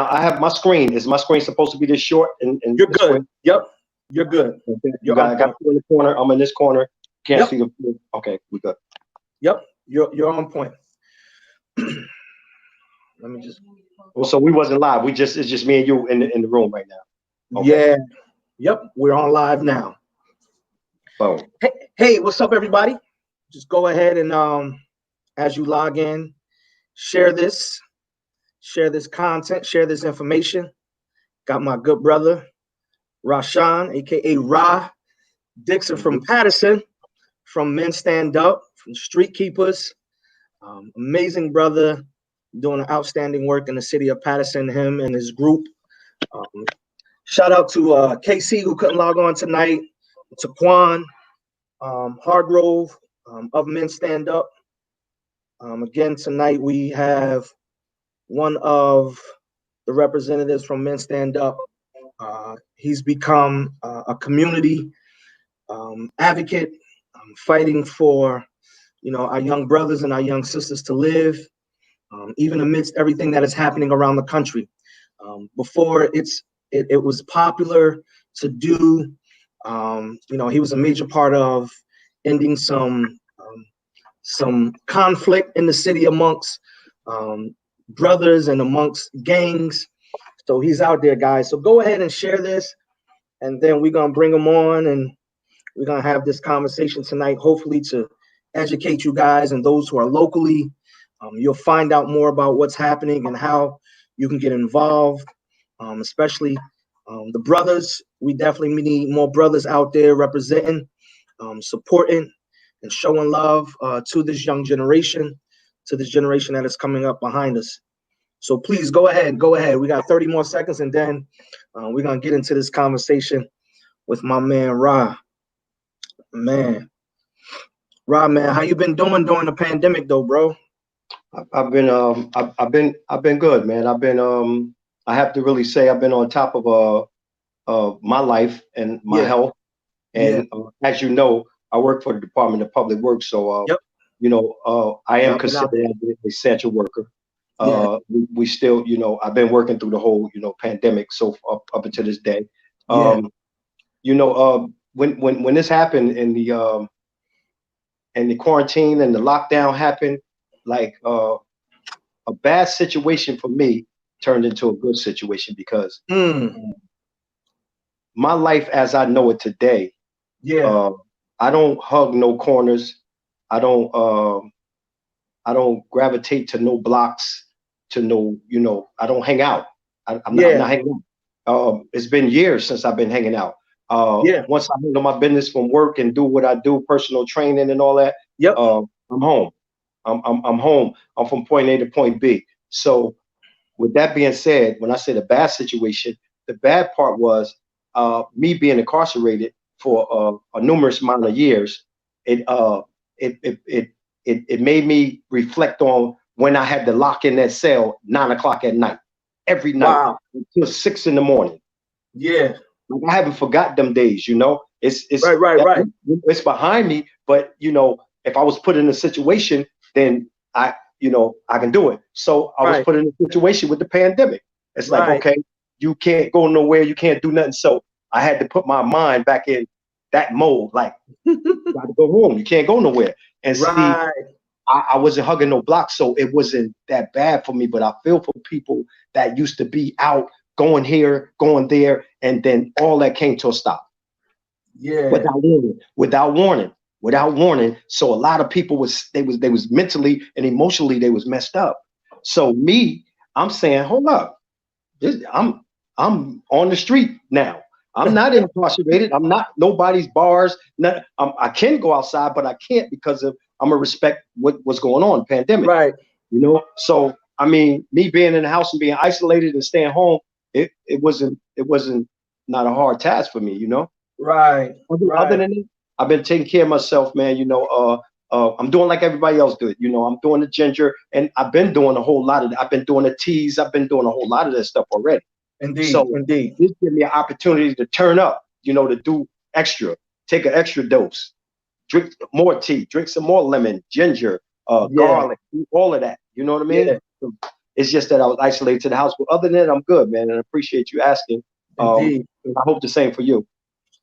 I have my screen. Is my screen supposed to be this short? And You're good. Square? Yep. You're good. Okay. I got you in the corner. I'm in this corner. Can't see the. Okay, we good. Yep. You're on point. Let me just. Well, so we wasn't live. It's just me and you in the room right now. Okay. Yeah. Yep. We're on live now. Boom. Hey, what's up, everybody? Just go ahead and as you log in, share this content, share this information. Got my good brother, Rahshon, aka Rah Dixon from Patterson, from Men Stand Up, from Street Keepers. Amazing brother, doing outstanding work in the city of Patterson, him and his group. Shout out to KC, who couldn't log on tonight, to Quan Hargrove of Men Stand Up. Again, tonight we have one of the representatives from Men Stand Up. He's become a community advocate, fighting for, our young brothers and our young sisters to live, even amidst everything that is happening around the country. Before it was popular to do, he was a major part of ending some conflict in the city amongst brothers and amongst gangs. So he's out there, guys. So go ahead and share this, and then we're gonna bring him on, and we're gonna have this conversation tonight, hopefully to educate you guys and those who are locally. You'll find out more about what's happening and how you can get involved, especially the brothers. We definitely need more brothers out there representing, supporting, and showing love to this young generation, to this generation that is coming up behind us. So please go ahead. We got 30 more seconds, and then we're gonna get into this conversation with my man Rah. Rah, man, how you been doing during the pandemic, though, bro? I've been good, man. I have to really say I've been on top of my life and my health. And as you know, I work for the Department of Public Works, so I am considered an essential worker. We still, I've been working through the whole, pandemic, so up until this day. When this happened and the quarantine and the lockdown happened, like a bad situation for me turned into a good situation, because my life as I know it today, I don't hug no corners. I don't gravitate to no blocks, to no, I don't hang out. I'm not hanging out. It's been years since I've been hanging out. Once I handle my business from work and do what I do, personal training and all that, I'm home. I'm home. I'm from point A to point B. So with that being said, when I say the bad situation, the bad part was me being incarcerated for a numerous amount of years. It made me reflect on when I had to lock in that cell 9 o'clock at night, every night until 6 in the morning. Yeah. I haven't forgot them days, It's right. It's behind me, but if I was put in a situation, then I can do it. So I was put in a situation with the pandemic. It's like, okay, you can't go nowhere, you can't do nothing. So I had to put my mind back in that mode, like, you gotta go home, you can't go nowhere. And see, I wasn't hugging no blocks, so it wasn't that bad for me. But I feel for people that used to be out, going here, going there, and then all that came to a stop. Without warning. So a lot of people was mentally and emotionally, they was messed up. So me, I'm saying, hold up, I'm on the street now. I'm not incarcerated. I'm not nobody's bars. I can go outside, but I can't because of I'm gonna respect what's going on, pandemic. Right. So I mean, me being in the house and being isolated and staying home, it wasn't not a hard task for me, Right. Other than that, I've been taking care of myself, man. I'm doing like everybody else do it. I'm doing the ginger, and I've been doing a whole lot of. I've been doing the teas. I've been doing a whole lot of that stuff already. Indeed. This gives me an opportunity to turn up, to do extra, take an extra dose, drink more tea, drink some more lemon, ginger, garlic, all of that. You know what I mean? It's just that I was isolated to the house. But other than that, I'm good, man. And I appreciate you asking. Indeed. And I hope the same for you.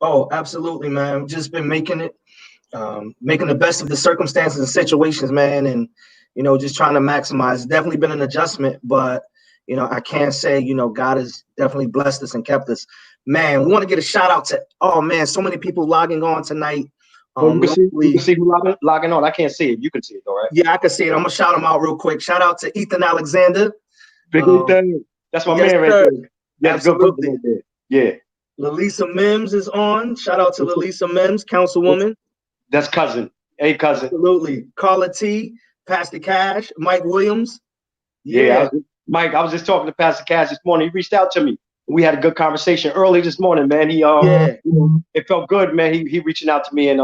Oh, absolutely, man. I've just been making the best of the circumstances and situations, man. And, just trying to maximize. It's definitely been an adjustment, but, I can't say, God has definitely blessed us and kept us. Man, we want to get a shout out to, oh, man, so many people logging on tonight. You can see who logging on. I can't see it. You can see it, though, right? Yeah, I can see it. I'm going to shout them out real quick. Shout out to Ethan Alexander. Big Ethan. That's my man right there. Yeah, absolutely. Good yeah. Lalisa Mims is on. Shout out to Lalisa Mims, councilwoman. That's cousin. Hey, cousin. Absolutely. Carla T, Pastor Cash, Mike Williams. Yeah. Mike, I was just talking to Pastor Cash this morning. He reached out to me. We had a good conversation early this morning, man. He it felt good, man. He reaching out to me and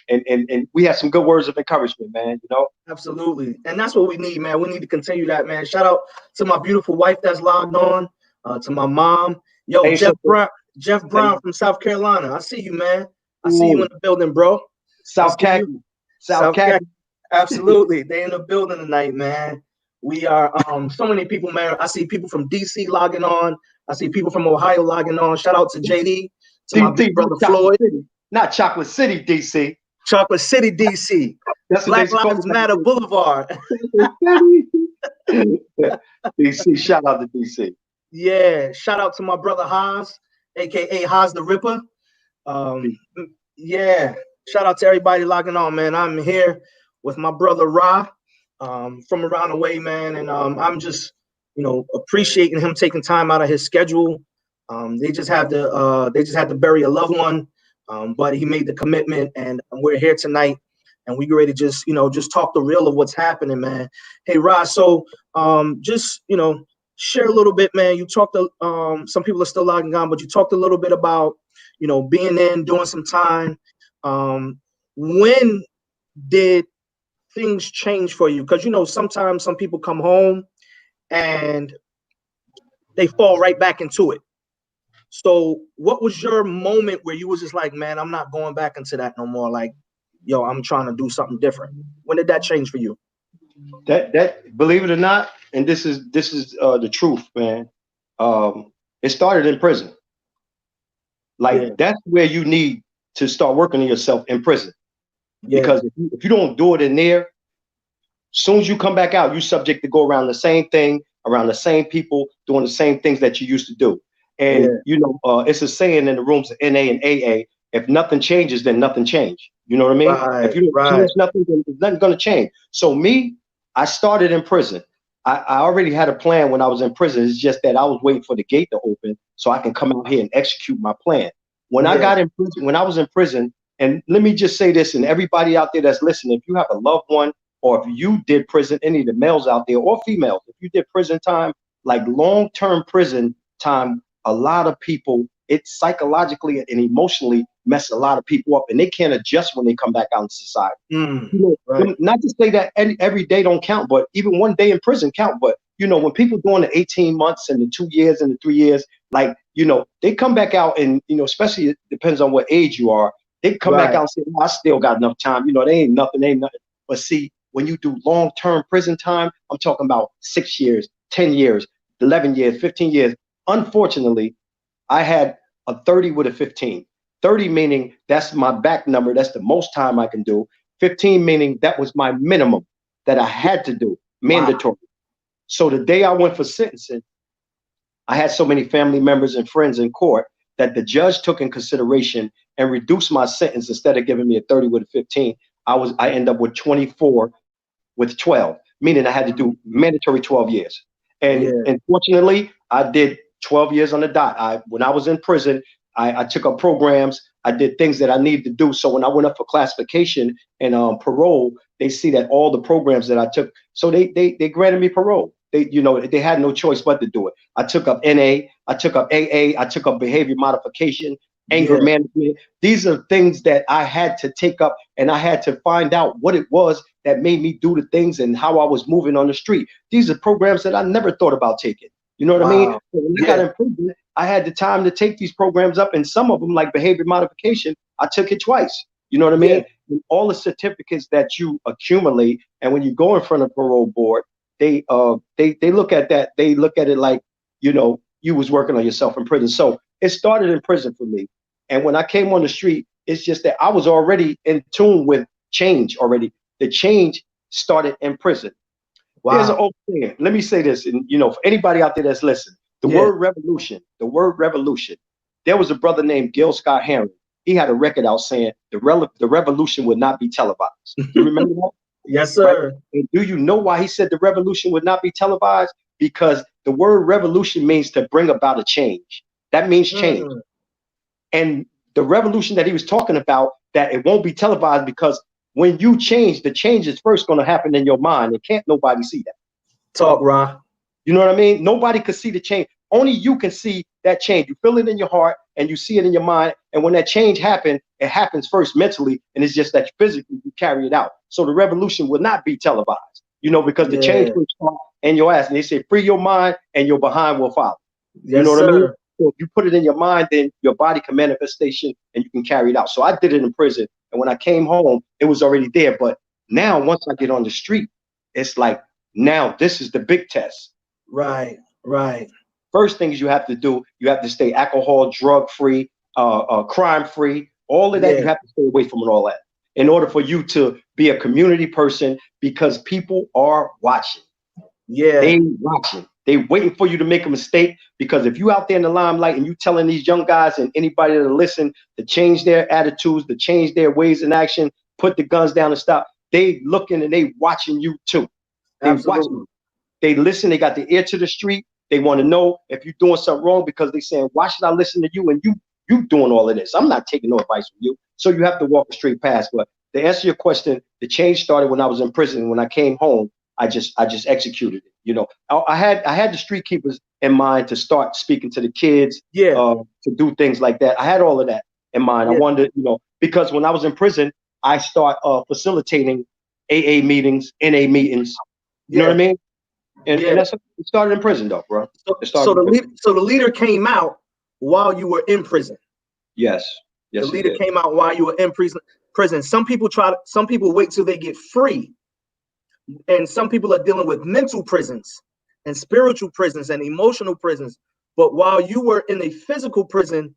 and we had some good words of encouragement, man. Absolutely. And that's what we need, man. We need to continue that, man. Shout out to my beautiful wife that's logged on, to my mom. Yo, hey, Jeff Brown from South Carolina. I see you, man. I see you in the building, bro. South Khaki. Absolutely. They in the building tonight, man. We are so many people, man. I see people from DC logging on. I see people from Ohio logging on. Shout out to JD, to my big brother Floyd. Not Chocolate City, DC. Chocolate City, DC. That's Black Lives Matter Boulevard. DC, shout out to DC. Yeah, shout out to my brother Haas, aka Haas the Ripper. Yeah, shout out to everybody logging on, man. I'm here with my brother Ra, from around the way, man, and I'm just, appreciating him taking time out of his schedule. They just had to bury a loved one, but he made the commitment, and we're here tonight, and we ready to just talk the real of what's happening, man. Hey, Ra, so just share a little bit, man. You talked to some people are still logging on, but you talked a little bit about being in, doing some time. When did things change for you? Because sometimes some people come home and they fall right back into it. So what was your moment where you was just like, man, I'm not going back into that no more? Like, yo, I'm trying to do something different. When did that change for you? That believe it or not, and this is the truth, man. It started in prison. That's where you need to start working on yourself, in prison. Yeah. Because if you don't do it in there, as soon as you come back out, you're subject to go around the same thing, around the same people, doing the same things that you used to do. And it's a saying in the rooms of NA and AA: if nothing changes, then nothing changed. You know what I mean? Right, if you don't change nothing, then nothing's gonna change. So I started in prison. I already had a plan when I was in prison. It's just that I was waiting for the gate to open so I can come out here and execute my plan. When I got in prison, when I was in prison, and let me just say this, and everybody out there that's listening, if you have a loved one, or if you did prison, any of the males out there or females, if you did prison time, like long-term prison time, a lot of people, it psychologically and emotionally messes a lot of people up, and they can't adjust when they come back out in society. Not to say that every day don't count, but even one day in prison count. But when people doing the 18 months and the 2 years and the 3 years, they come back out, and especially it depends on what age you are. They come back out and say, I still got enough time. They ain't nothing. But see, when you do long-term prison time, I'm talking about 6 years, 10 years, 11 years, 15 years. Unfortunately, I had a 30 with a 15. 30 meaning that's my back number. That's the most time I can do. 15 meaning that was my minimum that I had to do, mandatory. Wow. So the day I went for sentencing, I had so many family members and friends in court that the judge took in consideration and reduced my sentence. Instead of giving me a 30 with a 15, I end up with 24 with 12, meaning I had to do mandatory 12 years. And fortunately, I did 12 years on the dot. When I was in prison, I took up programs. I did things that I needed to do. So when I went up for classification and parole, they see that all the programs that I took, so they granted me parole. They had no choice but to do it. I took up NA, I took up AA, I took up behavior modification, anger management. These are things that I had to take up, and I had to find out what it was that made me do the things and how I was moving on the street. These are programs that I never thought about taking. You know what I mean? So when I got in prison, I had the time to take these programs up, and some of them, like behavior modification, I took it twice. You know what I mean? And all the certificates that you accumulate, and when you go in front of parole board, they look at that. They look at it like, you know, you was working on yourself in prison. So it started in prison for me. And when I came on the street, it's just that I was already in tune with change already. The change started in prison. There's an Wow. old saying. Let me say this, and you know, for anybody out there that's listening, Yeah. the word revolution. There was a brother named Gil Scott Heron. He had a record out saying the revolution would not be televised. You remember that? Yes, Right? sir. And do you know why he said the revolution would not be televised? Because the word revolution means to bring about a change. That means change. Mm. And the revolution that he was talking about, that it won't be televised because when you change, the change is first going to happen in your mind, and can't nobody see that. Talk, Ra. You know what I mean? Nobody could see the change. Only you can see that change. You feel it in your heart and you see it in your mind. And when that change happens, it happens first mentally, and it's just that physically you carry it out. So the revolution will not be televised, you know, because the change Yeah. will start in your ass. And they say, free your mind and your behind will follow. You Yes, know what I mean? sir. So if you put it in your mind, then your body can manifestation and you can carry it out. So I did it in prison. And when I came home, it was already there. But now, once I get on the street, it's like, now this is the big test. Right. Right. First things you have to do, you have to stay alcohol, drug free, crime free, all of that. You Yeah. have to stay away from it, all that, in order for you to be a community person, because people are watching. Yeah. They watching. They waiting for you to make a mistake, because if you out there in the limelight and you telling these young guys and anybody to listen to change their attitudes, to change their ways in action, put the guns down and stop, they looking and they watching you too. They watching Absolutely. you. They listen. They got the ear to the street. They want to know if you're doing something wrong, because they saying, why should I listen to you and you doing all of this? I'm not taking no advice from you. So you have to walk a straight path. But to answer your question, the change started when I was in prison. When I came home, I just executed it. You know, I had the street keepers in mind to start speaking to the kids, Yeah. to do things like that. I had all of that in mind. I Yeah. wanted, you know, because when I was in prison, I start facilitating AA meetings, NA meetings. You know what I Yeah. mean? And Yeah. that's, it started in prison, though, bro. So, It so started in the prison. leader, so the leader came out while you were in prison. Yes, The yes, he leader did. came out while you were in prison. Some people some people wait till they get free, and some people are dealing with mental prisons and spiritual prisons and emotional prisons. But while you were in a physical prison,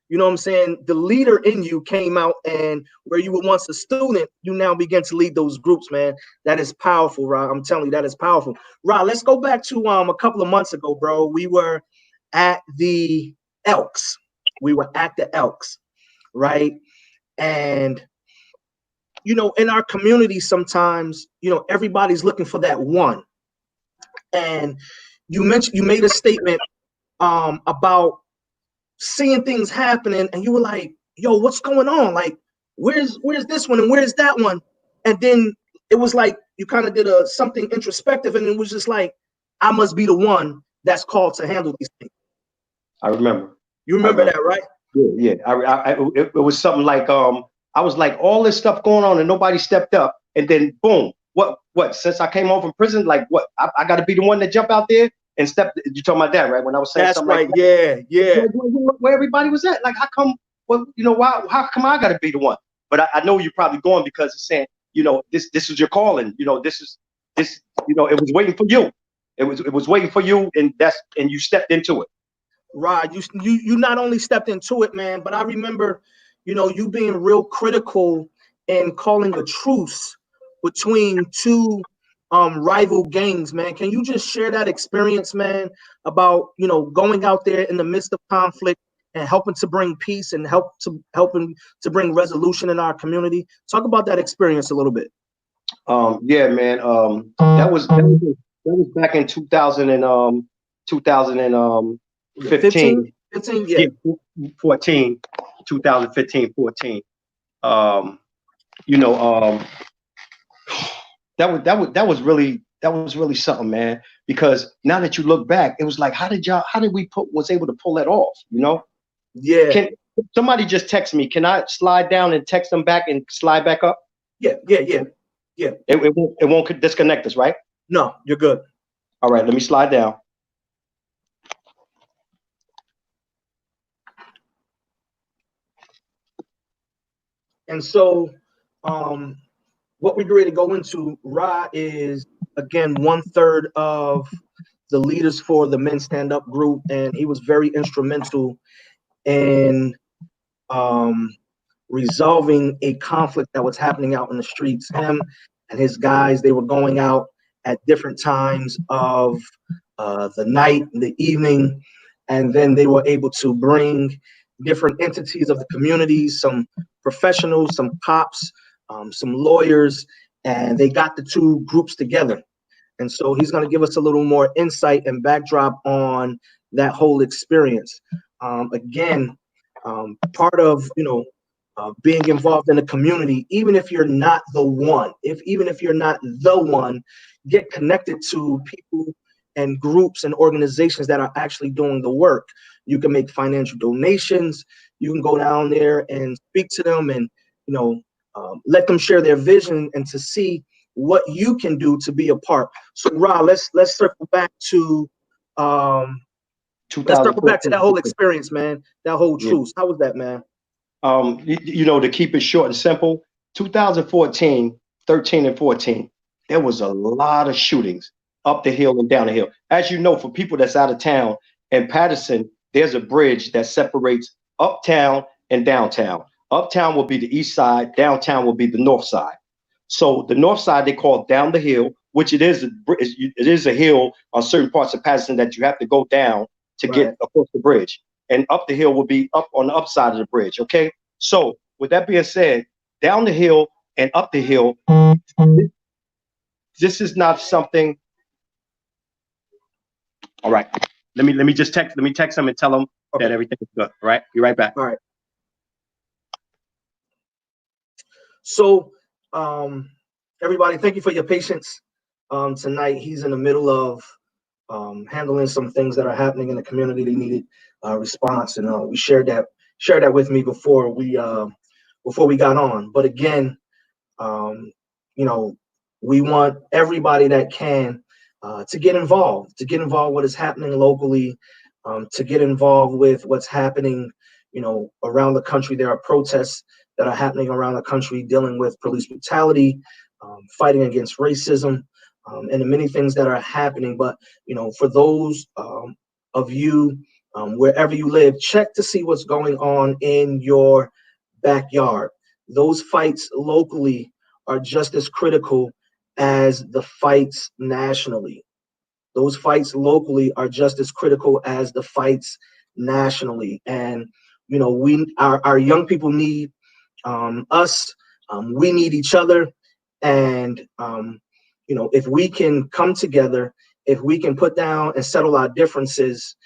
you know what I'm saying, the leader in you came out, and where you were once a student, you now begin to lead those groups, man. That is powerful, Ra. I'm telling you, that is powerful. Ra, let's go back to a couple of months ago, bro. We were at the Elks. We were at the Elks, right? And you know, in our community, sometimes, you know, everybody's looking for that one. And you made a statement about seeing things happening, and you were like, yo, what's going on? Like, where's this one and where's that one? And then it was like you kind of did a something introspective, and it was just like, I must be the one that's called to handle these things. I remember. You I remember remember. that, right? Yeah, yeah. It was something like, I was like, all this stuff going on and nobody stepped up, and then boom, what? Since I came home from prison, like what? I got to be the one that jump out there and step. You talking about that, right? When I was saying That's something like right. that, Yeah, yeah. where everybody was at, like how come? Well, you know, why? How come I got to be the one? But I know you're probably going because it's saying, you know, this is your calling. You know, this. You know, it was waiting for you. It was waiting for you, and you stepped into it. Rod, you not only stepped into it, man, but I remember, you know, you being real critical and calling a truce between two rival gangs, man. Can you just share that experience, man, about, you know, going out there in the midst of conflict and helping to bring peace and helping to bring resolution in our community? Talk about that experience a little bit. Yeah, man. That was back in 2015. 15, yeah. Yeah, 14, 2015, 14. Um, you know, that was really something, man. Because now that you look back, it was like, how did we was able to pull that off? You know, Yeah, can somebody just text me? Can I slide down and text them back and slide back up? yeah, yeah, yeah, yeah. It won't disconnect us, right? No, you're good. All right, let me slide down. And so, what we're ready to go into, Ra, is again, 1/3 of the leaders for the Men Stand Up group, and he was very instrumental in resolving a conflict that was happening out in the streets. Him and his guys, they were going out at different times of the night, the evening, and then they were able to bring different entities of the community, some professionals, some cops, some lawyers, and they got the two groups together. And so he's going to give us a little more insight and backdrop on that whole experience. Again, part of, being involved in the community, even if you're not the one, even if you're not the one, get connected to people and groups and organizations that are actually doing the work. You can make financial donations. You can go down there and speak to them and, let them share their vision and to see what you can do to be a part. So, Ra, let's circle back to that whole experience, man. That whole truce. How was that, man? To keep it short and simple, 2014, 13, and 14, there was a lot of shootings up the hill and down the hill. As you know, for people that's out of town, in Patterson, there's a bridge that separates uptown and downtown. Uptown will be the east side, downtown will be the north side. So the north side they call down the hill, which it is a hill on certain parts of Patterson that you have to go down to get across the bridge. And up the hill will be up on the upside of the bridge. Okay. So with that being said, down the hill and up the hill, this is not something. All right. Let me text them and tell them that everything is good. All right. Be right back. All right. So everybody, thank you for your patience. Tonight he's in the middle of handling some things that are happening in the community. They needed response, and we shared that with me before we got on. But again, we want everybody that can to get involved with what is happening locally, to get involved with what's happening, around the country. There are protests that are happening around the country dealing with police brutality, fighting against racism, and the many things that are happening. But, for those of you, wherever you live, check to see what's going on in your backyard. Those fights locally are just as critical as the fights nationally. Those fights locally are just as critical as the fights nationally. And, our young people need us. We need each other. And, if we can come together, if we can put down and settle our differences,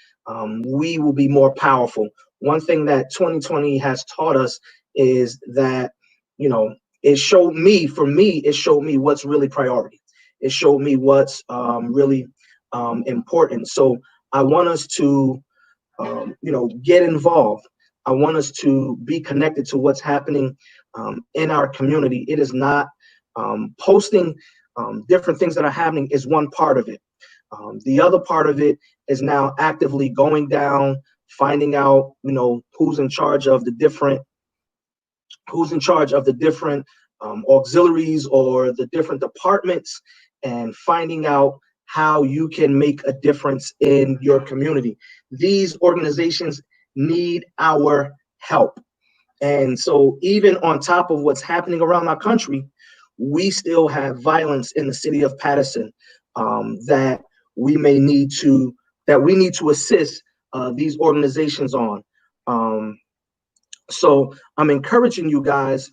we will be more powerful. One thing that 2020 has taught us is that, it showed me what's really priority. It showed me what's really important. So I want us to, get involved. I want us to be connected to what's happening in our community. It is not posting different things that are happening is one part of it. The other part of it is now actively going down, finding out, who's in charge of the different auxiliaries or the different departments, and finding out how you can make a difference in your community. These organizations need our help. And so even on top of what's happening around our country, we still have violence in the city of Patterson that we need to assist these organizations on. So I'm encouraging you guys.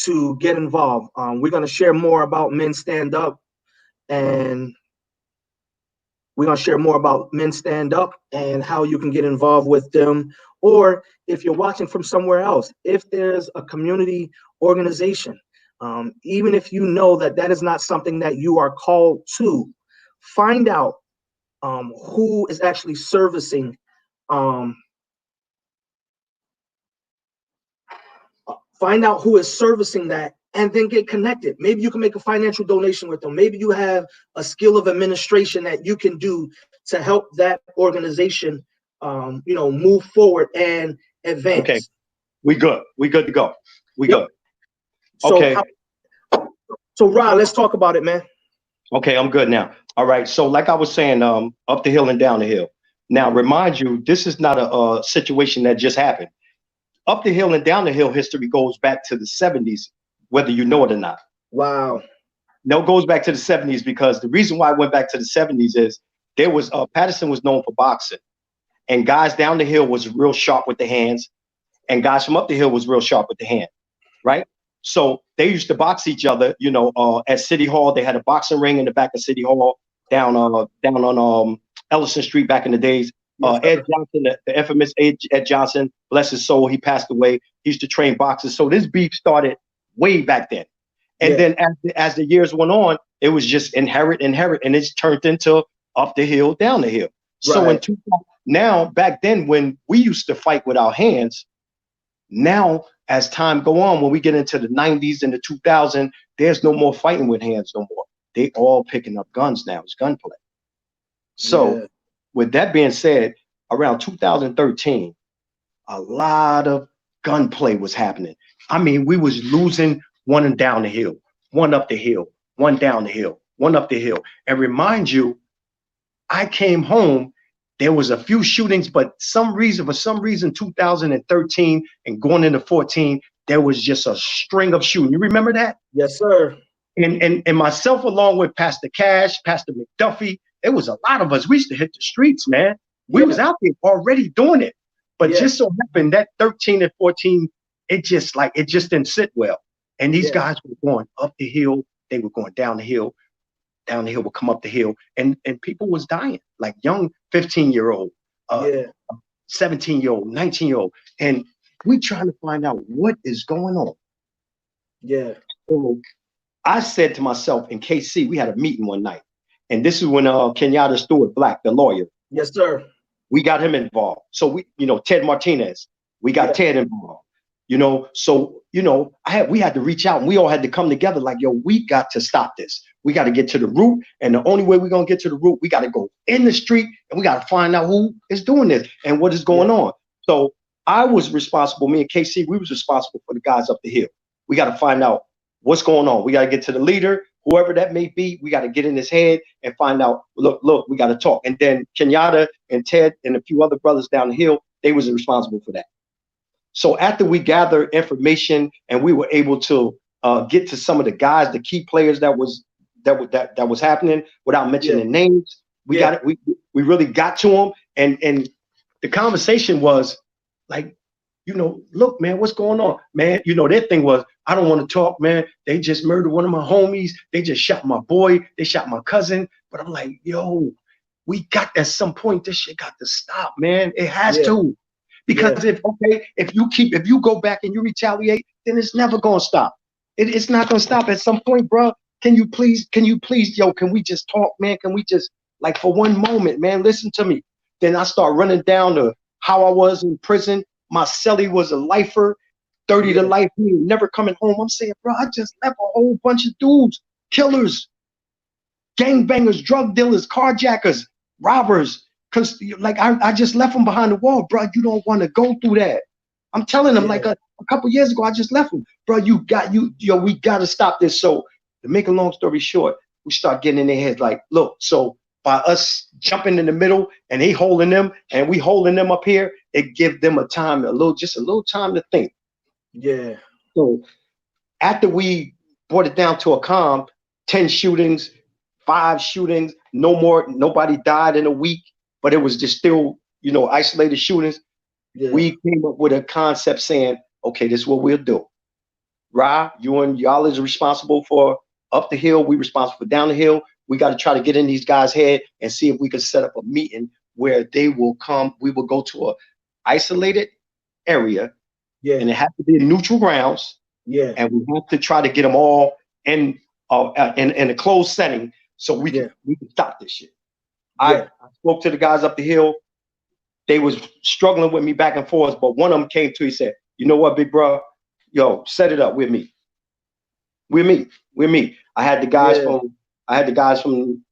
To get involved. We're going to share more about Men Stand Up, and how you can get involved with them. Or if you're watching from somewhere else, if there's a community organization, even if you know that is not something that you are called to, find out who is actually servicing that, and then get connected. Maybe you can make a financial donation with them. Maybe you have a skill of administration that you can do to help that organization, move forward and advance. Okay, we good to go. We good. So, Okay. So Ron, let's talk about it, man. Okay, I'm good now. All right. So, like I was saying, up the hill and down the hill. Now, remind you, this is not a situation that just happened. Up the hill and down the hill history goes back to the 70s, whether you know it or not. Wow. No, it goes back to the 70s because the reason why I went back to the 70s is there was Patterson was known for boxing, and guys down the hill was real sharp with the hands, and guys from up the hill was real sharp with the hand, right? So they used to box each other, at City Hall. They had a boxing ring in the back of City Hall down on Ellison Street back in the days. Yes, Ed Johnson, the infamous Ed Johnson, bless his soul, he passed away. He used to train boxers. So this beef started way back then. And then as the years went on, it was just inherit, and it's turned into up the hill, down the hill. So in now, back then, when we used to fight with our hands, now as time go on, when we get into the 90s and the 2000s, there's no more fighting with hands no more. They all picking up guns now. It's gunplay. So with that being said, around 2013, a lot of gunplay was happening. I mean, we was losing one down the hill, one up the hill, one down the hill, one up the hill. And remind you, I came home, there was a few shootings, but for some reason, 2013 and going into 14, there was just a string of shooting. You remember that? Yes, sir. And myself, along with Pastor Cash, Pastor McDuffie, it was a lot of us. We used to hit the streets, man. We was out there already doing it. But just so happened that 13 and 14, it just didn't sit well. And these guys were going up the hill, they were going down the hill would come up the hill, and people was dying, like young 15-year-old, 17-year-old, 19-year-old. And we trying to find out what is going on. Yeah. So I said to myself, in KC, we had a meeting one night. And this is when Kenyatta Stewart Black, the lawyer. Yes, sir. We got him involved. So we, Ted Martinez, we got Ted involved. So we had to reach out, and we all had to come together like, yo, we got to stop this. We got to get to the root. And the only way we're going to get to the root, we got to go in the street, and we got to find out who is doing this and what is going on. So I was responsible, me and KC, we was responsible for the guys up the hill. We got to find out what's going on. We got to get to the leader, whoever that may be. We got to get in his head and find out, look, we got to talk. And then Kenyatta and Ted and a few other brothers down the hill, they was responsible for that. So after we gathered information and we were able to get to some of the guys, the key players that was happening, without mentioning names, we got it. We really got to them, and the conversation was like, look, man, what's going on, man? Their thing was, I don't want to talk, man. They just murdered one of my homies. They just shot my boy. They shot my cousin. But I'm like, yo, we got at some point, this shit got to stop, man. It has to. Because if you go back and you retaliate, then it's never gonna stop. It's not gonna stop. At some point, bro, can you please, yo, can we just talk, man? Can we just, like, for one moment, man, listen to me? Then I start running down to how I was in prison. My cellie was a lifer, 30 to life, me never coming home. I'm saying, bro, I just left a whole bunch of dudes, killers, gangbangers, drug dealers, carjackers, robbers. Cause like I just left them behind the wall, bro. You don't want to go through that. I'm telling them, like a couple years ago, I just left them, bro. We got to stop this. So to make a long story short, we start getting in their heads, like, look, so by us jumping in the middle and they holding them and we holding them up here, it gives them just a little time to think. Yeah. So after we brought it down to a calm, 10 shootings, 5 shootings, no more, nobody died in a week. But it was just still, isolated shootings. Yeah. We came up with a concept saying, okay, this is what we'll do. Ra, you and y'all is responsible for up the hill. We responsible for down the hill. We got to try to get in these guys' head and see if we can set up a meeting where they will come. We will go to a isolated area. Yeah. And it has to be in neutral grounds. Yeah. And we have to try to get them all in a closed setting so we can stop this shit. I spoke to the guys up the hill. They was struggling with me back and forth, but one of them came to, he said, you know what, big bro, yo, set it up with me. I had the guys from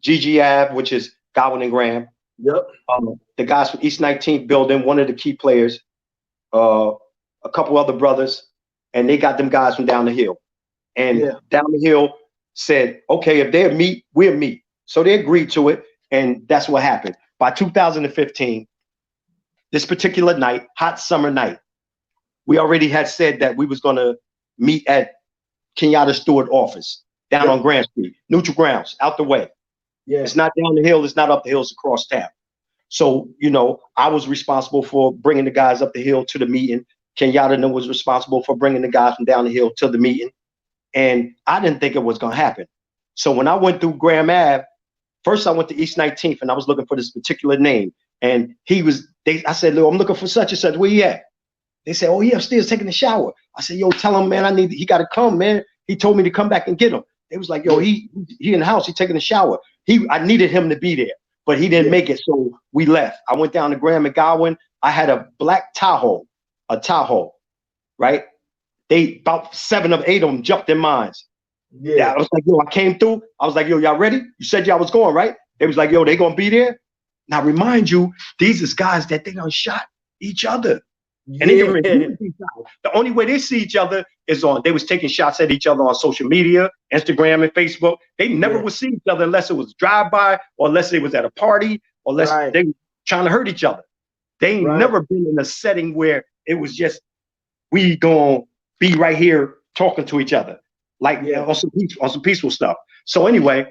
GG Ave, which is Godwin and Graham. Yep. The guys from East 19th building, one of the key players, a couple other brothers, and they got them guys from down the hill. And down the hill said, okay, if they're meet, we're meet. So they agreed to it, and that's what happened. By 2015, this particular night, hot summer night, we already had said that we was going to meet at Kenyatta Stewart office down on Grand Street, neutral grounds, out the way. Yeah. It's not down the hill. It's not up the hill. It's across town. So, you know, I was responsible for bringing the guys up the hill to the meeting. Kenyatta was responsible for bringing the guys from down the hill to the meeting. And I didn't think it was going to happen. So when I went through Graham Ave, first I went to East 19th and I was looking for this particular name. And I said, look, I'm looking for such and such. Where you at? They said, oh, he upstairs taking a shower. I said, yo, tell him, man, he got to come, man. He told me to come back and get him. They was like, yo, he in the house. He taking a shower. I needed him to be there, but he didn't make it. So we left. I went down to Graham and Godwin. I had a black Tahoe, right? About 7 of 8 of them jumped in mines. Yeah. I was like, yo, I came through. I was like, yo, y'all ready? You said y'all was going, right? They was like, yo, they going to be there. Now, remind you, these is guys that they done shot each other. And they the only way they see each other is they was taking shots at each other on social media, Instagram and Facebook. They never would see each other unless it was drive-by or unless they was at a party or unless they were trying to hurt each other. They ain't never been in a setting where it was just, we gonna be right here talking to each other, like on some peaceful stuff. So anyway,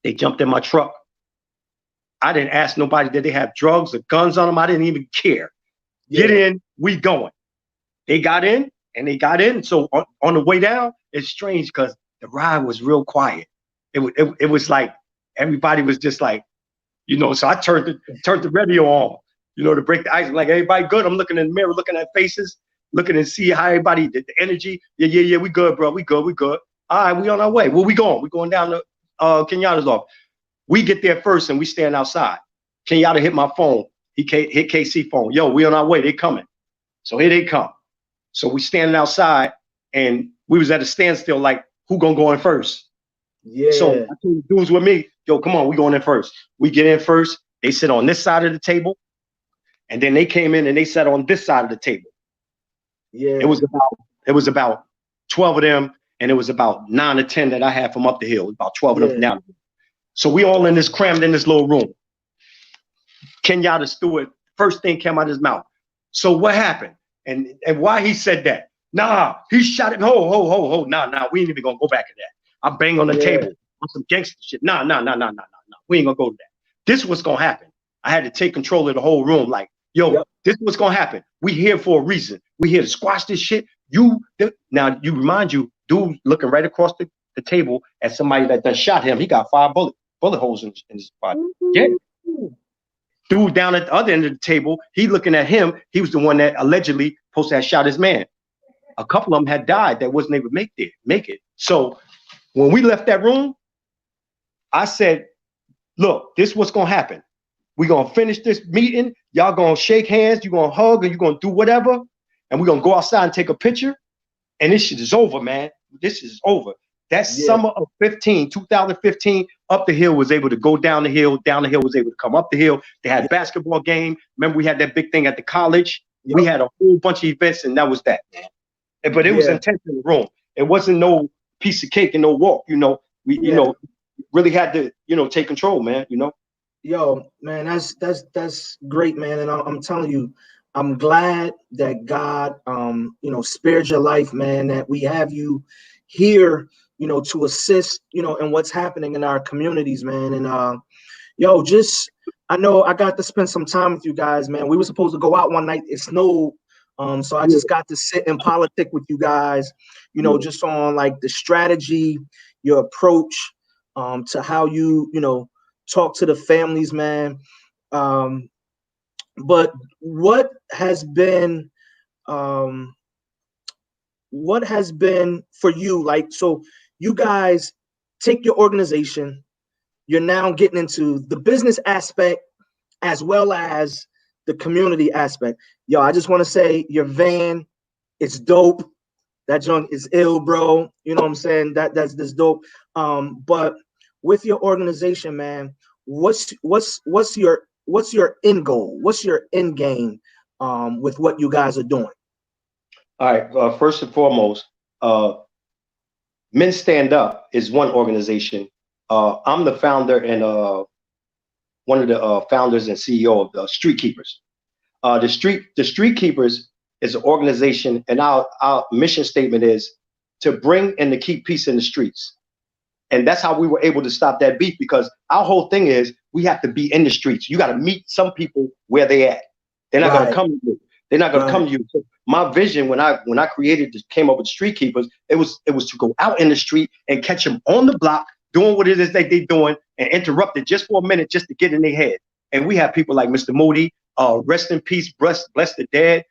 they jumped in my truck. I didn't ask nobody, did they have drugs or guns on them? I didn't even care. Get in, we going. They got in. So on the way down, it's strange because the ride was real quiet. It was like everybody was just like, you know. So I turned the radio on, you know, to break the ice. I'm like, everybody good? I'm looking in the mirror, looking at faces, looking and see how everybody the energy. Yeah, we good, bro. We good. All right, we on our way. Where we going? We going down to Kenyatta's office. We get there first and we stand outside. Kenyatta hit my phone. He hit KC phone. Yo, we on our way. They coming. So here they come. So we standing outside and we was at a standstill like, who gonna go in first? Yeah. So I told the dudes with me, yo, come on, we going in first. We get in first. They sit on this side of the table. And then they came in and they sat on this side of the table. Yeah. It was about 12 of them, and it was about 9 or 10 that I had from up the hill. About 12 of them down. So we all crammed in this little room. Kenyatta Stewart, first thing came out of his mouth. So what happened? And why he said that? Nah, he shot him. Ho. Nah, we ain't even gonna go back to that. I bang on the table on some gangster shit. Nah. We ain't gonna go to that. This was gonna happen. I had to take control of the whole room. Like, yo, this was gonna happen. We here for a reason. We here to squash this shit. Now you remind you, dude looking right across the table at somebody that done shot him. He got 5 bullet holes in his body. Yeah. Dude down at the other end of the table, he looking at him. He was the one that allegedly supposed to have shot his man. A couple of them had died that wasn't able to make it. So when we left that room, I said, look, this is what's gonna happen. We're gonna finish this meeting. Y'all gonna shake hands, you're gonna hug, or you're gonna do whatever, and we're gonna go outside and take a picture. And this shit is over, man. This is over. That summer of 2015, up the hill was able to go down the hill. Down the hill was able to come up the hill. They had basketball game. Remember, we had that big thing at the college. We had a whole bunch of events, and that was that, man. But it was intense in the room. It wasn't no piece of cake and no walk. You know, we really had to, take control, man. Yo, man, that's great, man. And I'm telling you, I'm glad that God, spared your life, man. That we have you here, to assist, in what's happening in our communities, man. And I know I got to spend some time with you guys, man. We were supposed to go out one night. It snowed. So I just got to sit and politic with you guys, just on like the strategy, your approach, to how you, talk to the families, man. But what has been for you? Like, so you guys take your organization, you're now getting into the business aspect as well as the community aspect. Yo, I just want to say your van, it's dope. That junk is ill, bro. You know what I'm saying? That's dope. But with your organization, man, what's your end goal? What's your end game with what you guys are doing? All right. First and foremost, uh, Men Stand Up is one organization. I'm the founder and one of the founders and CEO of the Street Keepers. The Street Keepers is an organization, and our mission statement is to bring and to keep peace in the streets. And that's how we were able to stop that beef, because our whole thing is we have to be in the streets. You got to meet some people where they at. They're not going to come to you. They're not going to come to you. So my vision when I created this, came up with Street Keepers, it was to go out in the street and catch them on the block doing what it is that they're doing and interrupt it just for a minute just to get in their head. And we have people like Mr. Moody, rest in peace, bless the dead,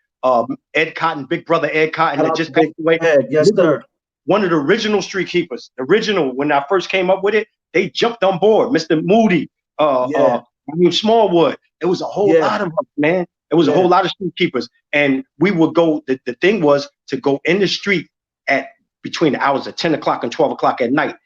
Ed Cotton, big brother Ed Cotton that just passed away. Yes, sir. One of the original Street Keepers, the original, when I first came up with it, they jumped on board. Mr. Moody, Smallwood. It was a whole lot of us, man. It was a whole lot of Street Keepers. And we would go, the thing was to go in the street at between the hours of 10 o'clock and 12 o'clock at night.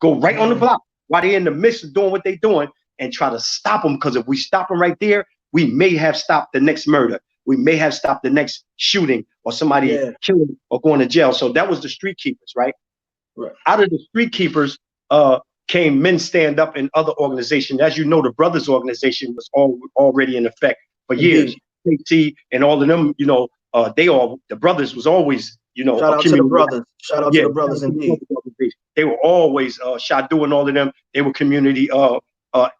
Go right on the block while they're in the midst of doing what they're doing and try to stop them. Because if we stop them right there, we may have stopped the next murder. We may have stopped the next shooting or somebody killing or going to jail. So that was the Street Keepers, right? Out of the Street Keepers came Men Stand Up and other organizations. As you know, the Brothers organization was already in effect for years. KT and all of them, the Brothers was always, shout out to the Brothers. Shout out to the Brothers indeed. They were always Shadu and all of them. They were community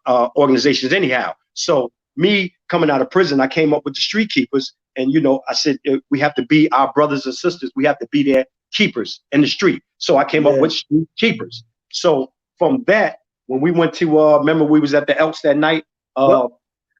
organizations anyhow. So me coming out of prison, I came up with the Street Keepers, and I said we have to be our brothers and sisters. We have to be their keepers in the street. So I came up with Street Keepers. So from that, when we went to remember we was at the Elks that night.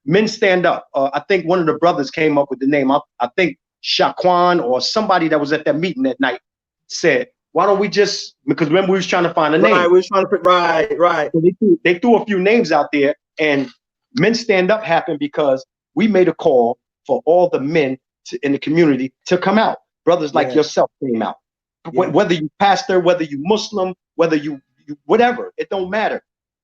Men Stand Up. I think one of the brothers came up with the name. I think Shaquan or somebody that was at that meeting that night said, "Why don't we just?" Because remember we was trying to find a name. Right, we was trying to pick. Right. So they threw a few names out there, and Men Stand Up happened because we made a call for all the men in the community to come out. Brothers like yourself came out. Whether you pastor, whether you Muslim, whether you whatever, it don't matter.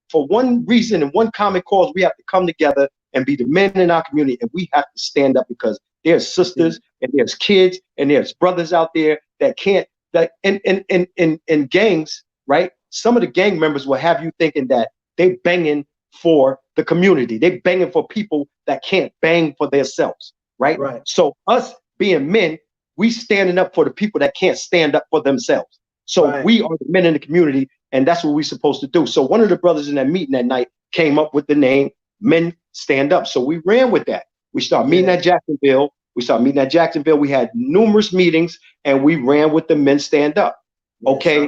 For one reason and one common cause, we have to come together and be the men in our community, and we have to stand up because there's sisters and there's kids and there's brothers out there that can't. That in gangs, right? Some of the gang members will have you thinking that they banging for the community. They banging for people that can't bang for themselves, right? So us being men, we standing up for the people that can't stand up for themselves. So we are the men in the community, and that's what we're supposed to do. So one of the brothers in that meeting that night came up with the name Men Stand Up. So we ran with that. We started meeting at Jacksonville. We had numerous meetings, and we ran with the Men Stand Up. Okay.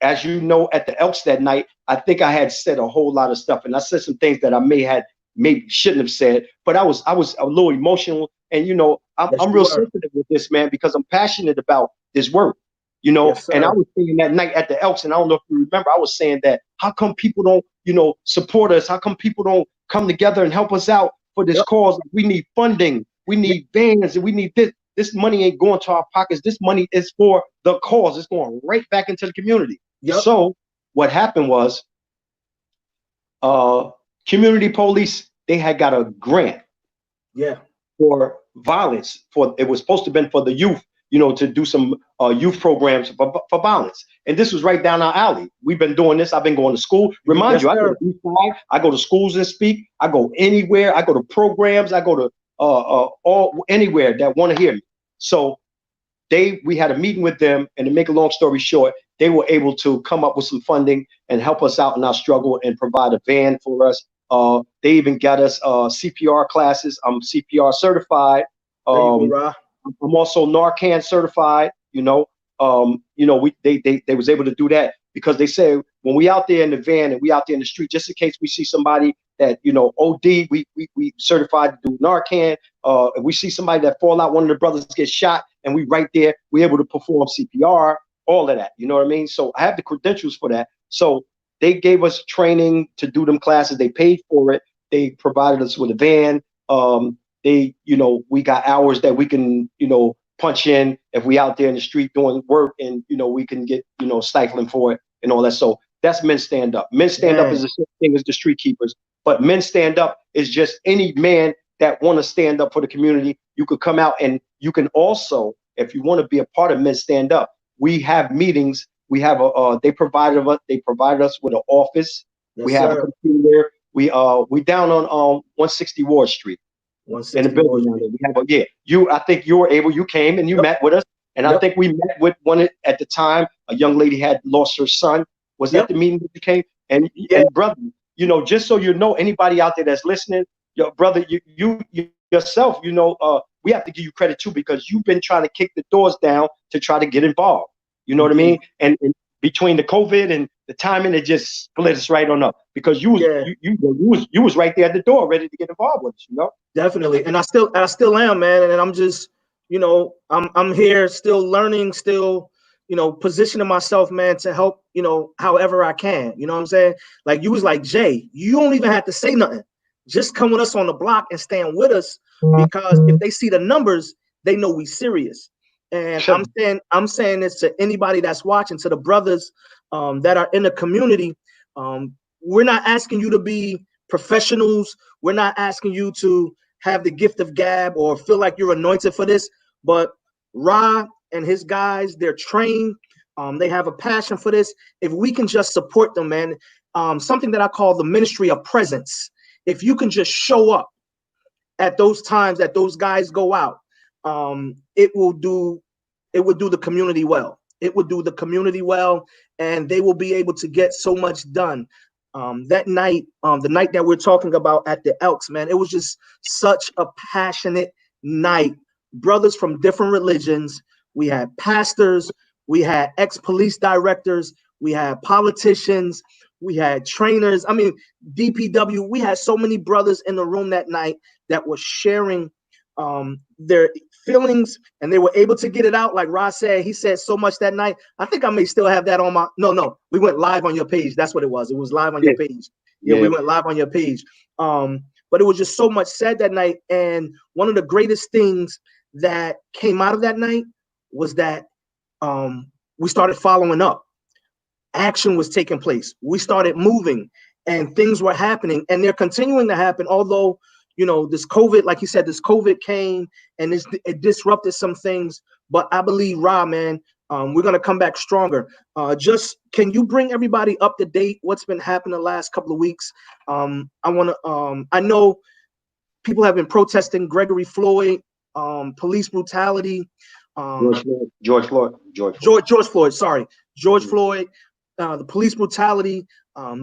As you know, at the Elks that night, I think I had said a whole lot of stuff, and I said some things that I maybe shouldn't have said, but I was a little emotional, and I'm real sensitive with this, man, because I'm passionate about this work. And I was saying that night at the Elks, and I don't know if you remember, I was saying that how come people don't, support us? How come people don't come together and help us out for this cause? We need funding, we need vans, and we need this. This money ain't going to our pockets. This money is for the cause. It's going right back into the community. So what happened was, community police, they had got a grant for violence. It was supposed to have been for the youth, to do some youth programs for violence. And this was right down our alley. We've been doing this. I've been going to school. Remind you, I go to Eastside, I go to schools and speak. I go anywhere. I go to programs. I go to anywhere that want to hear me. So we had a meeting with them, and to make a long story short, they were able to come up with some funding and help us out in our struggle and provide a van for us. They even got us CPR classes. I'm CPR certified. I'm also Narcan certified. They was able to do that because they said when we out there in the van and we out there in the street, just in case we see somebody that OD, we certified to do Narcan. If we see somebody that fall out, one of the brothers gets shot, and we right there, we able to perform CPR, all of that. You know what I mean? So I have the credentials for that. So they gave us training to do them classes. They paid for it. They provided us with a van. We got hours that we can, punch in if we out there in the street doing work, and, we can get, stifling for it and all that. So that's Men Stand Up. Men Stand Up is the same thing as the Street Keepers, but Men Stand Up is just any man that want to stand up for the community. You could come out, and you can also, if you want to be a part of Men Stand Up, we have meetings. We have they provided us with an office. Yes, we have sir. a computer. We down on 160 Ward Street. 160 In the building now. We have I think you came and you met with us. And I think we met with at the time, a young lady had lost her son. Was that the meeting that you came? And brother, just so you know, anybody out there that's listening, your brother, you yourself, we have to give you credit too, because you've been trying to kick the doors down to try to get involved. You know what I mean? And between the COVID and the timing, it just split us right on up, because you was right there at the door, ready to get involved with us. Definitely, and I still am, man. And I'm just, I'm here, still learning, still, positioning myself, man, to help, however I can. You know what I'm saying? Like, you was like, Jay, you don't even have to say nothing. Just come with us on the block and stand with us, because if they see the numbers, they know we serious. And Sure. I'm saying this to anybody that's watching, to the brothers that are in the community. We're not asking you to be professionals. We're not asking you to have the gift of gab or feel like you're anointed for this. But Ra and his guys, they're trained. They have a passion for this. If we can just support them, man, something that I call the ministry of presence. If you can just show up at those times that those guys go out, it would do the community well. It would do the community well, and they will be able to get so much done. That night, the night that we're talking about at the Elks, man, it was just such a passionate night. Brothers from different religions. We had pastors, we had ex-police directors, we had politicians, we had trainers. I mean, DPW. We had so many brothers in the room that night that were sharing their feelings, and they were able to get it out. Like Ross said, he said so much that night. I think I may still have that on my no. We went live on your page. That's what it was. It was live on your page. Yeah, we went live on your page. But it was just so much said that night. And one of the greatest things that came out of that night was that we started following up. Action was taking place. We started moving, and things were happening, and they're continuing to happen. Although, this COVID, like you said, this COVID came and it disrupted some things. But I believe, Ra, man, we're gonna come back stronger. Just can you bring everybody up to date? What's been happening the last couple of weeks? I know people have been protesting Gregory Floyd, police brutality. George Floyd. Sorry, George Floyd. The police brutality.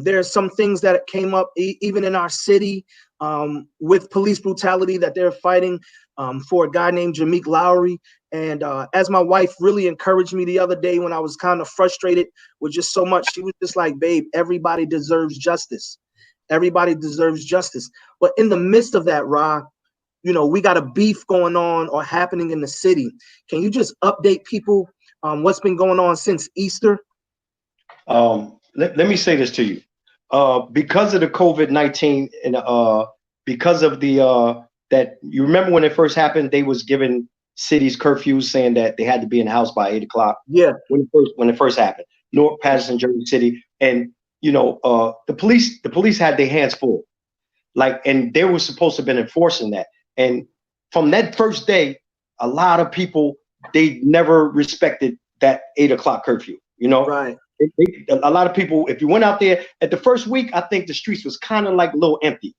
There's some things that came up even in our city with police brutality that they're fighting for a guy named Jameek Lowry. And as my wife really encouraged me the other day when I was kind of frustrated with just so much, she was just like, babe, everybody deserves justice. Everybody deserves justice. But in the midst of that, Ra, we got a beef going on or happening in the city. Can you just update people what's been going on since Easter? Let me say this to you. Because of the COVID-19 and because of that, you remember when it first happened, they was giving cities curfews saying that they had to be in the house by 8 o'clock. Yeah. When it first happened, North Patterson, Jersey City, and the police had their hands full, and they were supposed to have been enforcing that. And from that first day, a lot of people, they never respected that 8 o'clock curfew. Right. A lot of people, if you went out there at the first week, I think the streets was kind of like a little empty.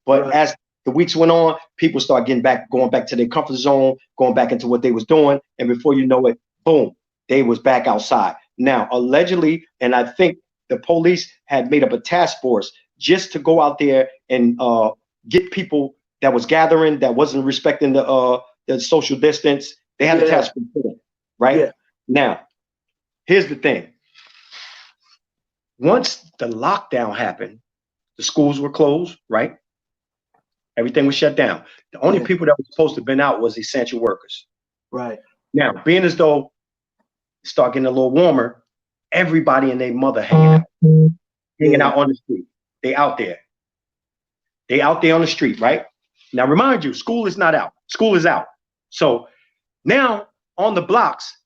But as the weeks went on, people start going back to their comfort zone, going back into what they was doing. And before you know it, boom, they was back outside. Now, allegedly, and I think the police had made up a task force just to go out there and get people that was gathering, that wasn't respecting the social distance. They had a task force for them, right? Yeah. Now, here's the thing. Once the lockdown happened, the schools were closed, right? Everything was shut down. The only people that were supposed to have been out was essential workers. Right. Now, being as though it started getting a little warmer, everybody and their mother hanging out on the street. They out there. They out there on the street, right? Now, remind you, school is not out. School is out. So now on the blocks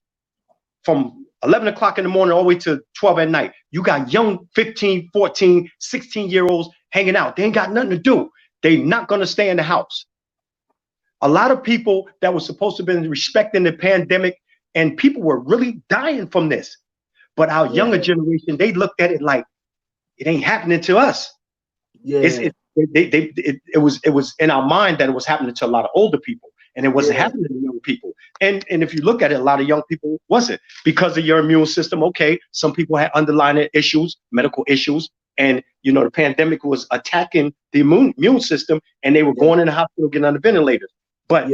from 11 o'clock in the morning all the way to 12 at night, you got young 15, 14, 16-year-olds hanging out. They ain't got nothing to do. They not going to stay in the house. A lot of people that were supposed to have been respecting the pandemic, and people were really dying from this. But our younger generation, they looked at it like it ain't happening to us. Yeah. It was in our mind that it was happening to a lot of older people, and it wasn't happening to young people. And if you look at it, a lot of young people wasn't because of your immune system. Okay, some people had underlying issues, medical issues, and the pandemic was attacking the immune system, and they were going in the hospital getting on the ventilators. But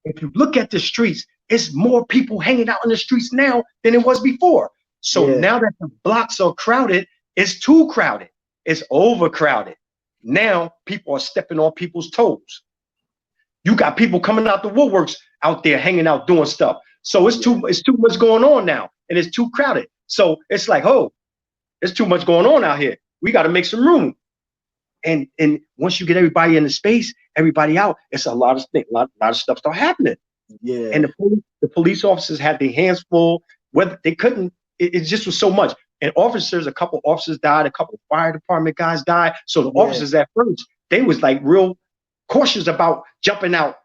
if you look at the streets, it's more people hanging out in the streets now than it was before. So now that the blocks are crowded, it's too crowded. It's overcrowded. Now people are stepping on people's toes. You got people coming out the woodworks out there hanging out doing stuff. So it's too much going on now, and it's too crowded. So it's like, oh, it's too much going on out here. We got to make some room. And once you get everybody in the space, everybody out, it's a lot of things, a lot of stuff start happening. Yeah. And the police officers had their hands full. Whether they couldn't, it just was so much. And a couple officers died, a couple fire department guys died. So the officers at first, they was like real cautious about jumping out,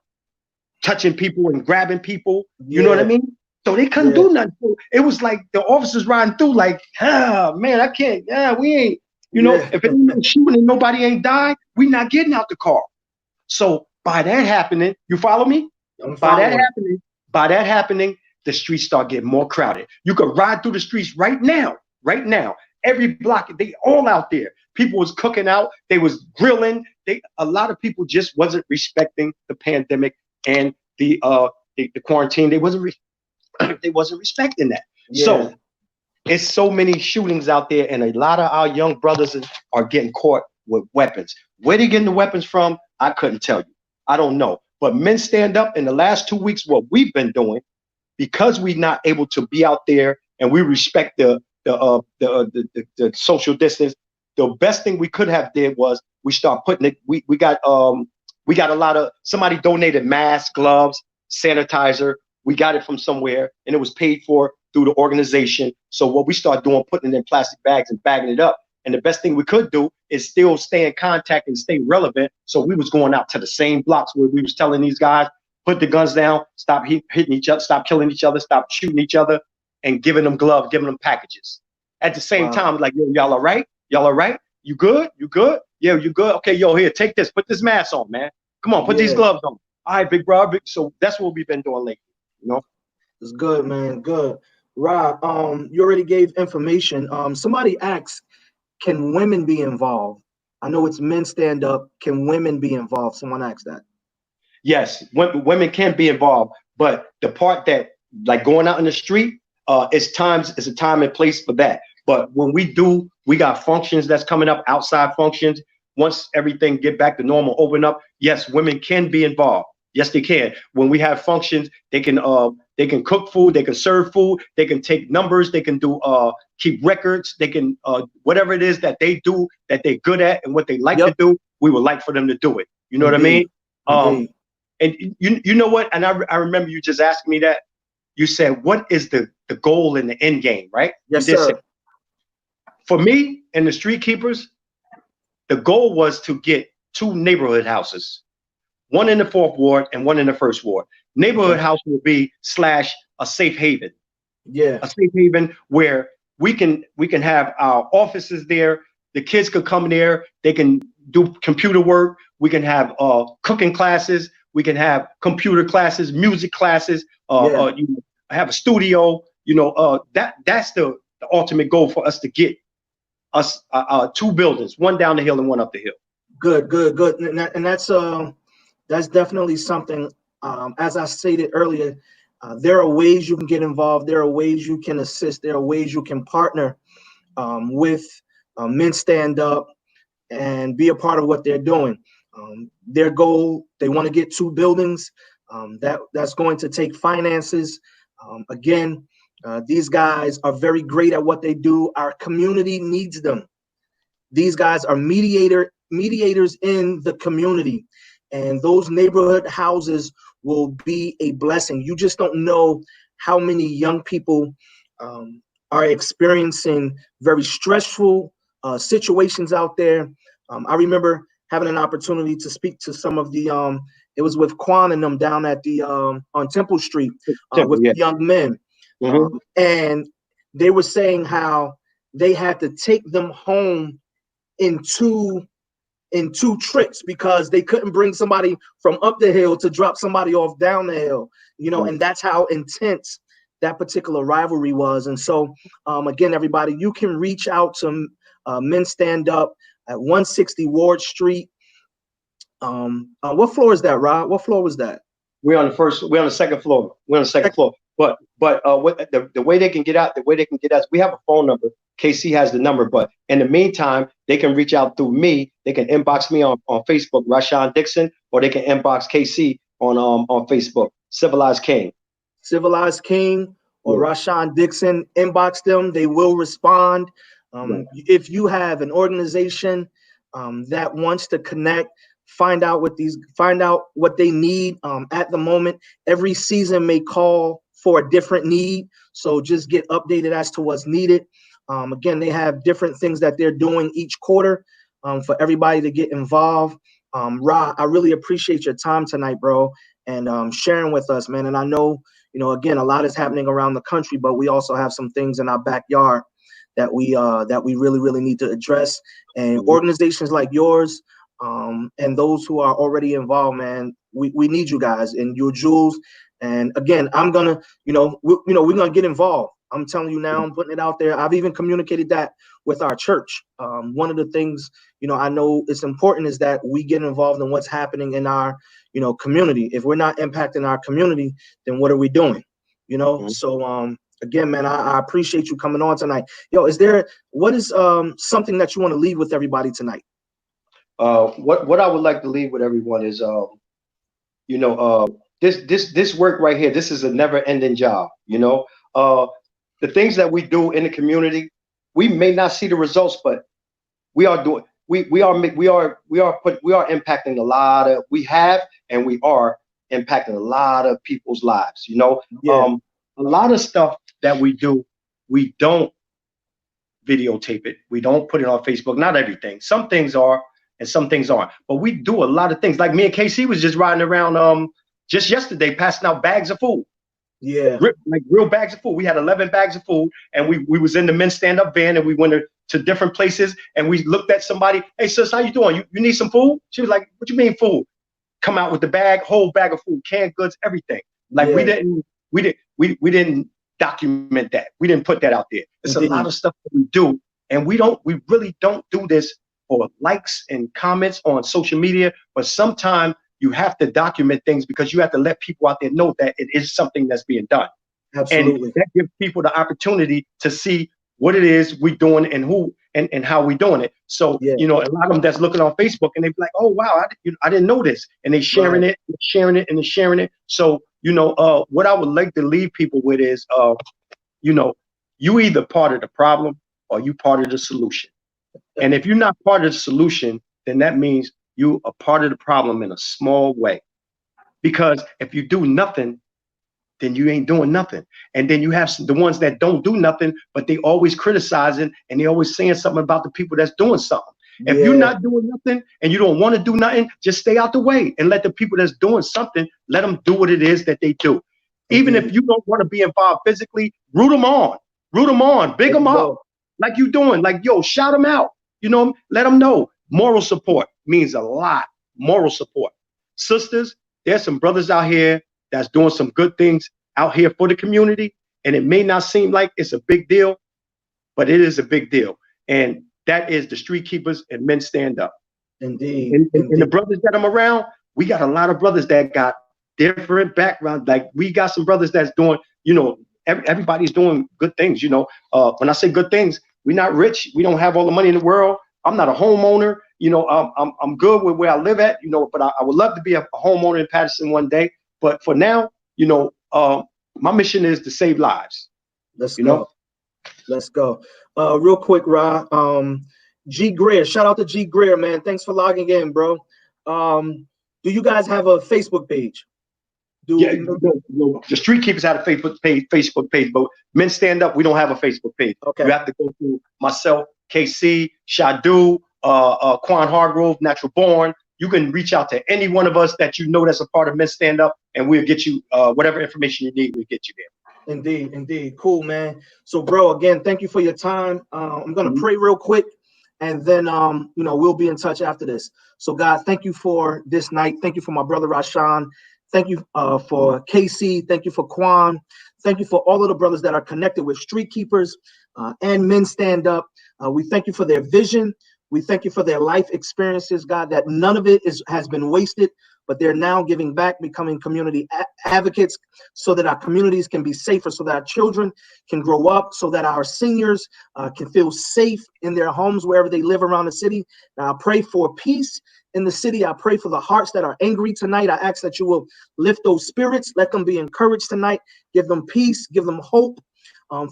touching people and grabbing people. You know what I mean? So they couldn't do nothing. So it was like the officers riding through like, man, I can't, we ain't, if it ain't shooting and nobody ain't died, we not getting out the car. So by that happening, you follow me? By that happening, the streets start getting more crowded. You could ride through the streets right now. Every block, they all out there. People was cooking out. They was grilling. A lot of people just wasn't respecting the pandemic and the quarantine. They wasn't respecting that. So it's so many shootings out there, and a lot of our young brothers are getting caught with weapons. Where they getting the weapons from, I couldn't tell you. I don't know. But Men Stand Up in the last 2 weeks, what we've been doing, because we're not able to be out there and we respect the social distance, the best thing we could have did was we start putting it. We got a lot of, somebody donated masks, gloves, sanitizer. We got it from somewhere, and it was paid for through the organization. So what we start doing, putting it in plastic bags and bagging it up. And the best thing we could do is still stay in contact and stay relevant. So we was going out to the same blocks where we was telling these guys, put the guns down, stop hitting each other, stop killing each other, stop shooting each other, and giving them gloves, giving them packages. At the same time, like, yo, y'all all right? Y'all all right? You good? You good? Yeah, you good? Okay, yo, here, take this. Put this mask on, man. Come on, put these gloves on. All right, big bro. So that's what we've been doing lately, It's good, man. Good. Rob, you already gave information. Somebody asked, can women be involved? I know it's Men Stand Up. Can women be involved? Someone asked that. Yes, women can be involved, but the part that, like, going out in the street, it's a time and place for that. But when we got functions that's coming up, outside functions. Once everything get back to normal, open up, yes, women can be involved. Yes, they can. When we have functions, they can cook food, they can serve food, they can take numbers, they can do keep records, they can whatever it is that they do that they're good at and what they like to do, we would like for them to do it. You know what I mean? And you know what? And I remember you just asking me that. You said, what is the goal in the end game, right? Yes, sir. For me and the Street Keepers, the goal was to get 2 neighborhood houses, one in the 4th ward and one in the 1st ward. Neighborhood house will be / a safe haven. Yeah. A safe haven where we can have our offices there. The kids could come there. They can do computer work. We can have cooking classes. We can have computer classes, music classes. Have a studio. That's the ultimate goal for us to get us 2 buildings, one down the hill and one up the hill. Good. And that's definitely something. As I stated earlier, there are ways you can get involved. There are ways you can assist. There are ways you can partner with Men Stand Up and be a part of what they're doing. Their goal, they want to get 2 buildings. That's going to take finances. Again, these guys are very great at what they do. Our community needs them. These guys are mediators in the community, and those neighborhood houses will be a blessing. You just don't know how many young people are experiencing very stressful situations out there. I remember having an opportunity to speak to some of the It was with Quan and them down at the on Temple Street with yeah. young men, and they were saying how they had to take them home in two trips because they couldn't bring somebody from up the hill to drop somebody off down the hill, you know, and that's how intense that particular rivalry was. And so, again, everybody, you can reach out to Men Stand Up at 160 Ward Street. What floor is that, Rob? What floor was that? We're on the second floor. We're on the second floor. But what the way they can get out, we have a phone number. KC has the number, but in the meantime, they can reach out through me. They can inbox me on Facebook, Rahshon Dixon, or they can inbox KC on Facebook, Civilized King. Civilized King or Rahshon Dixon, inbox them. They will respond. If you have an organization that wants to connect, find out what they need at the moment. Every season may call for a different need, so just get updated as to what's needed. Again, they have different things that they're doing each quarter for everybody to get involved. Ra, I really appreciate your time tonight, bro, and sharing with us, man. And I know, you know, again, a lot is happening around the country, but we also have some things in our backyard that we really, really need to address. And organizations like yours and those who are already involved, man, we need you guys and your jewels. And again, I'm gonna, we're gonna get involved. I'm telling you now, I'm putting it out there. I've even communicated that with our church. One of the things, I know it's important is that we get involved in what's happening in our, community. If we're not impacting our community, then what are we doing? So again, man, I appreciate you coming on tonight. What is something that you want to leave with everybody tonight? What I would like to leave with everyone is, this work right here. This is a never-ending job. The things that we do in the community, we may not see the results, but we are doing. We are impacting a lot of. We have and we are impacting a lot of people's lives. A lot of stuff that we do, we don't videotape it. We don't put it on Facebook. Not everything. Some things are, and some things aren't. But we do a lot of things. Like me and KC was just riding around just yesterday, passing out bags of food. Yeah, like real bags of food. We had 11 bags of food, and we was in the Men Stand Up van, and we went to different places, and we looked at somebody. Hey, sis, how you doing? You need some food? She was like, what you mean food? Come out with the whole bag of food, canned goods, everything. Like we didn't document that. We didn't put that out there. There's a lot of stuff that we do, and we really don't do this for likes and comments on social media, but sometimes you have to document things because you have to let people out there know that it is something that's being done. Absolutely. And that gives people the opportunity to see what it is we're doing and who and how we're doing it. So, a lot of them that's looking on Facebook and they be like, oh, wow, I didn't know this. And they sharing it, sharing it, and they're sharing it. So, what I would like to leave people with is, you either part of the problem or you part of the solution. And if you're not part of the solution, then that means you are part of the problem in a small way. Because if you do nothing, then you ain't doing nothing. And then you have the ones that don't do nothing, but they always criticizing and they always saying something about the people that's doing something. If you're not doing nothing and you don't want to do nothing, just stay out the way and let the people that's doing something, let them do what it is that they do. Even if you don't want to be involved physically, root them on, big them up like you doing. Like, yo, shout them out. Let them know. Moral support means a lot. Moral support. Sisters, there's some brothers out here that's doing some good things out here for the community. And it may not seem like it's a big deal, but it is a big deal. And that is the Street Keepers and Men Stand Up. Indeed. And the brothers that I'm around, we got a lot of brothers that got different backgrounds. Like we got some brothers that's doing, everybody's doing good things. When I say good things, we're not rich. We don't have all the money in the world. I'm not a homeowner. I'm good with where I live at, but I would love to be a homeowner in Patterson one day. But for now, my mission is to save lives. Let's go. Real quick, Ra. G Greer, shout out to G Greer, man. Thanks for logging in, bro. Do you guys have a Facebook page? The Street Keepers have a Facebook page, but Men Stand Up, we don't have a Facebook page. Okay. You have to go through myself, KC, Shadu, Quan Hargrove, Natural Born. you can reach out to any one of us that you know that's a part of Men Stand Up, and we'll get you whatever information you need. We'll get you there. Indeed, indeed. Cool, man. So, bro, again, thank you for your time. I'm going to pray real quick, and then, you know, we'll be in touch after this. So, God, thank you for this night. Thank you for my brother, Rahshon. Thank you for KC. Thank you for Quan. Thank you for all of the brothers that are connected with Street Keepers and Men Stand Up. We thank you for their vision. We thank you for their life experiences, God, that none of it has been wasted, but they're now giving back, becoming community advocates so that our communities can be safer, so that our children can grow up, so that our seniors can feel safe in their homes, wherever they live around the city. Now, I pray for peace in the city. I pray for the hearts that are angry tonight. I ask that you will lift those spirits. Let them be encouraged tonight. Give them peace. Give them hope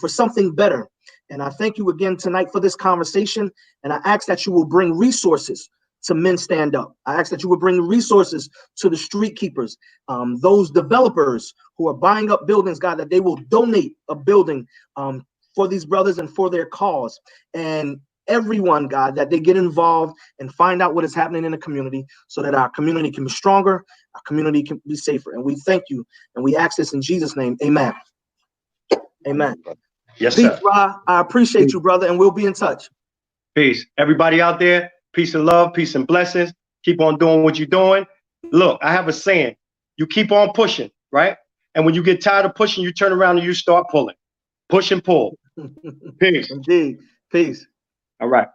for something better. And I thank you again tonight for this conversation. And I ask that you will bring resources to Men Stand Up. I ask that you will bring resources to the Street Keepers, those developers who are buying up buildings, God, that they will donate a building for these brothers and for their cause. And everyone, God, that they get involved and find out what is happening in the community so that our community can be stronger, our community can be safer. And we thank you. And we ask this in Jesus' name. Amen. Amen. Yes, Peace, sir. Ra. I appreciate you, brother, and we'll be in touch. Peace. Everybody out there, peace and love, peace and blessings. Keep on doing what you're doing. Look, I have a saying. You keep on pushing, right? And when you get tired of pushing, you turn around and you start pulling. Push and pull. Peace. Indeed. Peace. All right.